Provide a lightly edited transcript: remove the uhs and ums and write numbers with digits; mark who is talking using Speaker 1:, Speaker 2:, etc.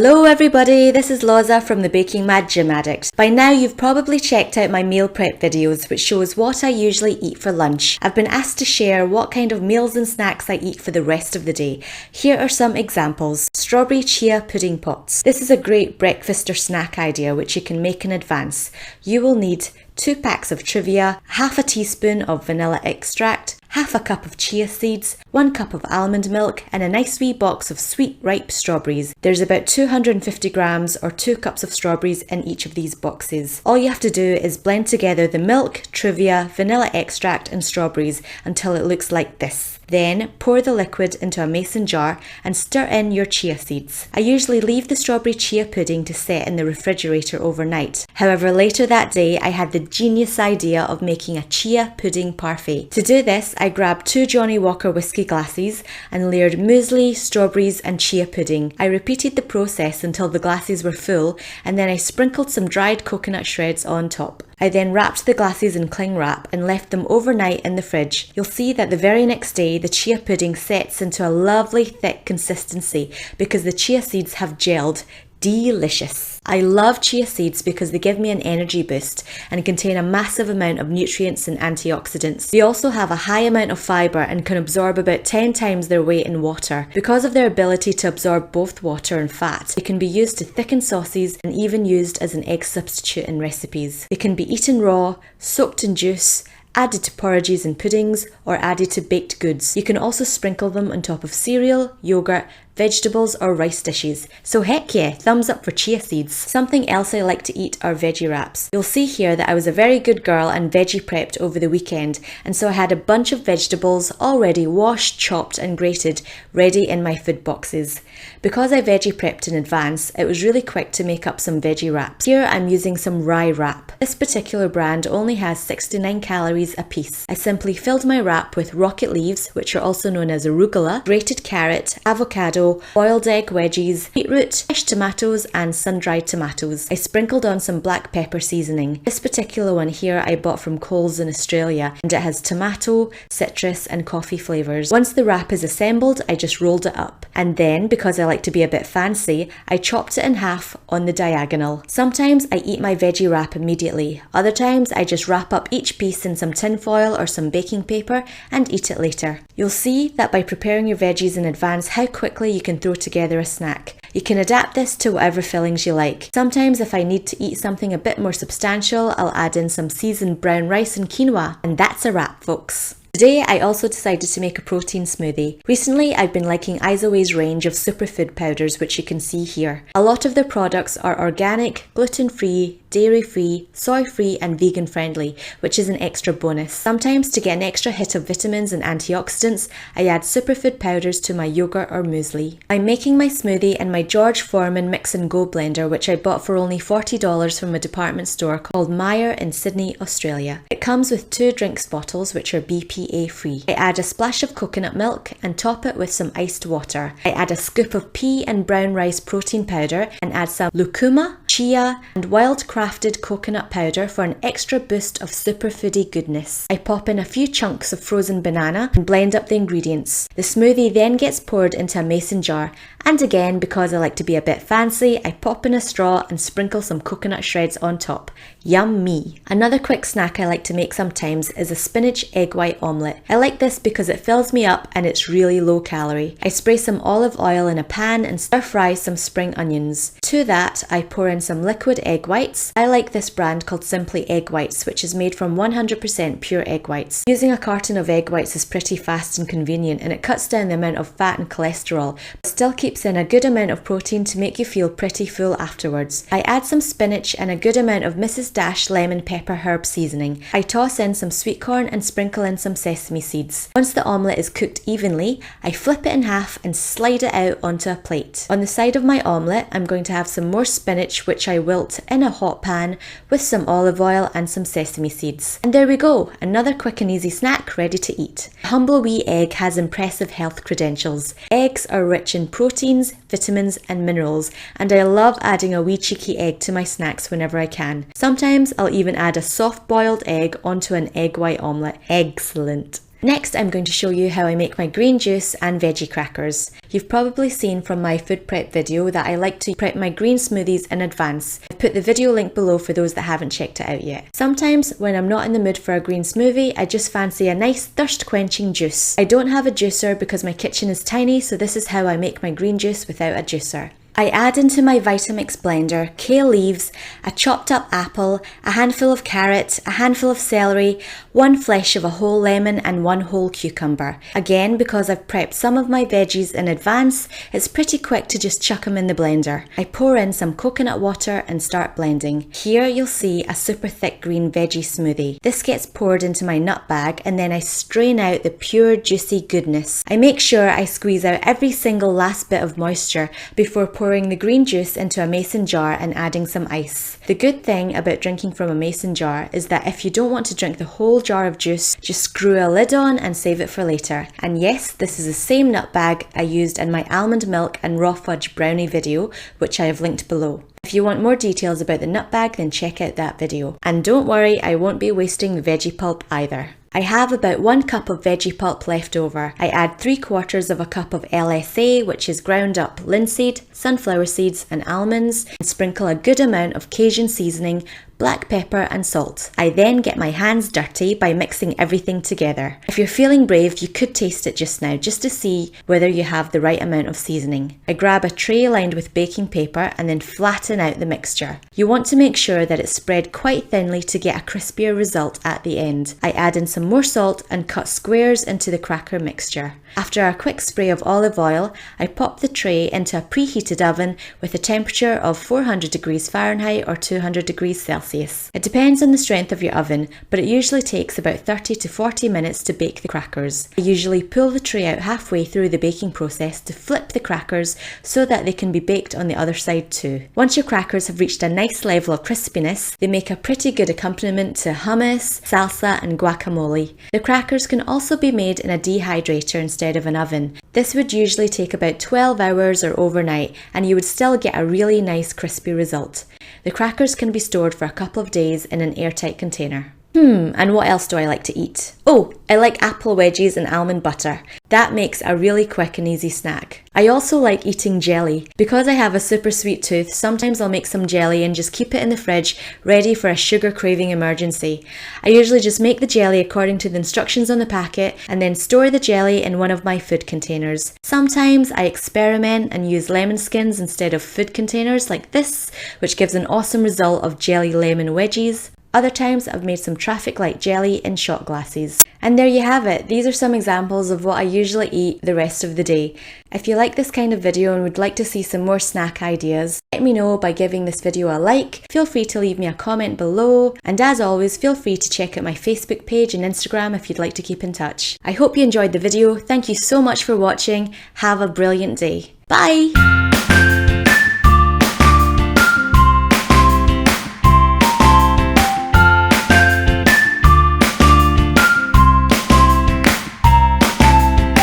Speaker 1: Hello everybody, this is Loza from the Baking Mad Gym Addict. By now you've probably checked out my meal prep videos which shows what I usually eat for lunch. I've been asked to share what kind of meals and snacks I eat for the rest of the day. Here are some examples. Strawberry chia pudding pots. This is a great breakfast or snack idea which you can make in advance. You will need 2 packs of Truvia, half a teaspoon of vanilla extract, half a cup of chia seeds, 1 cup of almond milk, and a nice wee box of sweet ripe strawberries. There's about 250 grams or 2 cups of strawberries in each of these boxes. All you have to do is blend together the milk, Truvia, vanilla extract and strawberries until it looks like this. Then pour the liquid into a mason jar and stir in your chia seeds. I usually leave the strawberry chia pudding to set in the refrigerator overnight. However, later that day I had the genius idea of making a chia pudding parfait. To do this, I grabbed 2 Johnnie Walker whiskey glasses and layered muesli, strawberries and chia pudding. I repeated the process until the glasses were full, and then I sprinkled some dried coconut shreds on top. I then wrapped the glasses in cling wrap and left them overnight in the fridge. You'll see that the very next day the chia pudding sets into a lovely thick consistency because the chia seeds have gelled. Delicious. I love chia seeds because they give me an energy boost and contain a massive amount of nutrients and antioxidants. They also have a high amount of fibre and can absorb about 10 times their weight in water. Because of their ability to absorb both water and fat, they can be used to thicken sauces and even used as an egg substitute in recipes. They can be eaten raw, soaked in juice, added to porridges and puddings, or added to baked goods. You can also sprinkle them on top of cereal, yogurt, vegetables or rice dishes. So heck yeah, thumbs up for chia seeds. Something else I like to eat are veggie wraps. You'll see here that I was a very good girl and veggie prepped over the weekend, and so I had a bunch of vegetables already washed, chopped and grated ready in my food boxes. Because I veggie prepped in advance, it was really quick to make up some veggie wraps. Here I'm using some rye wrap. This particular brand only has 69 calories a piece. I simply filled my wrap with rocket leaves, which are also known as arugula, grated carrot, avocado, boiled egg wedgies, beetroot, fresh tomatoes and sun-dried tomatoes. I sprinkled on some black pepper seasoning. This particular one here I bought from Coles in Australia, and it has tomato, citrus and coffee flavours. Once the wrap is assembled, I just rolled it up. And then, because I like to be a bit fancy, I chopped it in half on the diagonal. Sometimes I eat my veggie wrap immediately. Other times I just wrap up each piece in some tin foil or some baking paper and eat it later. You'll see that by preparing your veggies in advance how quickly you can throw together a snack. You can adapt this to whatever fillings you like. Sometimes if I need to eat something a bit more substantial, I'll add in some seasoned brown rice and quinoa. And that's a wrap, folks. Today I also decided to make a protein smoothie. Recently I've been liking Isoway's range of superfood powders, which you can see here. A lot of their products are organic, gluten-free, dairy-free, soy-free and vegan-friendly, which is an extra bonus. Sometimes to get an extra hit of vitamins and antioxidants, I add superfood powders to my yogurt or muesli. I'm making my smoothie in my George Foreman Mix and Go blender, which I bought for only $40 from a department store called Myer in Sydney, Australia. It comes with 2 drinks bottles which are BPA free. I add a splash of coconut milk and top it with some iced water. I add a scoop of pea and brown rice protein powder and add some lucuma, chia and wild crafted coconut powder for an extra boost of superfoody goodness. I pop in a few chunks of frozen banana and blend up the ingredients. The smoothie then gets poured into a mason jar, and again, because I like to be a bit fancy, I pop in a straw and sprinkle some coconut shreds on top. Yummy! Another quick snack I like to make sometimes is a spinach egg white omelette. I like this because it fills me up and it's really low calorie. I spray some olive oil in a pan and stir fry some spring onions. To that, I pour in some liquid egg whites. I like this brand called Simply Egg Whites, which is made from 100% pure egg whites. Using a carton of egg whites is pretty fast and convenient, and it cuts down the amount of fat and cholesterol, but still keeps in a good amount of protein to make you feel pretty full afterwards. I add some spinach and a good amount of Mrs. Dash lemon pepper herb seasoning. I toss in some sweet corn and sprinkle in some sesame seeds. Once the omelette is cooked evenly, I flip it in half and slide it out onto a plate. On the side of my omelette, I'm going to have some more spinach, which I wilt in a hot pan with some olive oil and some sesame seeds. And there we go, another quick and easy snack ready to eat. A humble wee egg has impressive health credentials. Eggs are rich in proteins, vitamins and minerals, and I love adding a wee cheeky egg to my snacks whenever I can. Sometimes I'll even add a soft boiled egg onto an egg white omelette. Excellent! Next, I'm going to show you how I make my green juice and veggie crackers. You've probably seen from my food prep video that I like to prep my green smoothies in advance. I've put the video link below for those that haven't checked it out yet. Sometimes when I'm not in the mood for a green smoothie, I just fancy a nice thirst quenching juice. I don't have a juicer because my kitchen is tiny, so this is how I make my green juice without a juicer. I add into my Vitamix blender kale leaves, a chopped up apple, a handful of carrot, a handful of celery, 1 flesh of a whole lemon and 1 whole cucumber. Again, because I've prepped some of my veggies in advance, it's pretty quick to just chuck them in the blender. I pour in some coconut water and start blending. Here you'll see a super thick green veggie smoothie. This gets poured into my nut bag and then I strain out the pure juicy goodness. I make sure I squeeze out every single last bit of moisture before pouring the green juice into a mason jar and adding some ice. The good thing about drinking from a mason jar is that if you don't want to drink the whole jar of juice, just screw a lid on and save it for later. And yes, this is the same nut bag I used in my almond milk and raw fudge brownie video, which I have linked below. If you want more details about the nut bag, then check out that video. And don't worry, I won't be wasting the veggie pulp either. I have about 1 cup of veggie pulp left over. I add 3/4 of a cup of LSA, which is ground up linseed, sunflower seeds and almonds, and sprinkle a good amount of Cajun seasoning, black pepper and salt. I then get my hands dirty by mixing everything together. If you're feeling brave, you could taste it just now, just to see whether you have the right amount of seasoning. I grab a tray lined with baking paper and then flatten out the mixture. You want to make sure that it's spread quite thinly to get a crispier result at the end. I add in some more salt and cut squares into the cracker mixture. After a quick spray of olive oil, I pop the tray into a preheated oven with a temperature of 400 degrees Fahrenheit or 200 degrees Celsius. It depends on the strength of your oven, but it usually takes about 30 to 40 minutes to bake the crackers. I usually pull the tray out halfway through the baking process to flip the crackers so that they can be baked on the other side too. Once your crackers have reached a nice level of crispiness, they make a pretty good accompaniment to hummus, salsa and guacamole. The crackers can also be made in a dehydrator instead of an oven. This would usually take about 12 hours or overnight, and you would still get a really nice crispy result. The crackers can be stored for a couple of days in an airtight container. And what else do I like to eat? Oh, I like apple wedgies and almond butter. That makes a really quick and easy snack. I also like eating jelly. Because I have a super sweet tooth, sometimes I'll make some jelly and just keep it in the fridge, ready for a sugar craving emergency. I usually just make the jelly according to the instructions on the packet and then store the jelly in one of my food containers. Sometimes I experiment and use lemon skins instead of food containers like this, which gives an awesome result of jelly lemon wedgies. Other times I've made some traffic light jelly in shot glasses. And there you have it. These are some examples of what I usually eat the rest of the day. If you like this kind of video and would like to see some more snack ideas, let me know by giving this video a like. Feel free to leave me a comment below. And as always, feel free to check out my Facebook page and Instagram if you'd like to keep in touch. I hope you enjoyed the video. Thank you so much for watching. Have a brilliant day. Bye!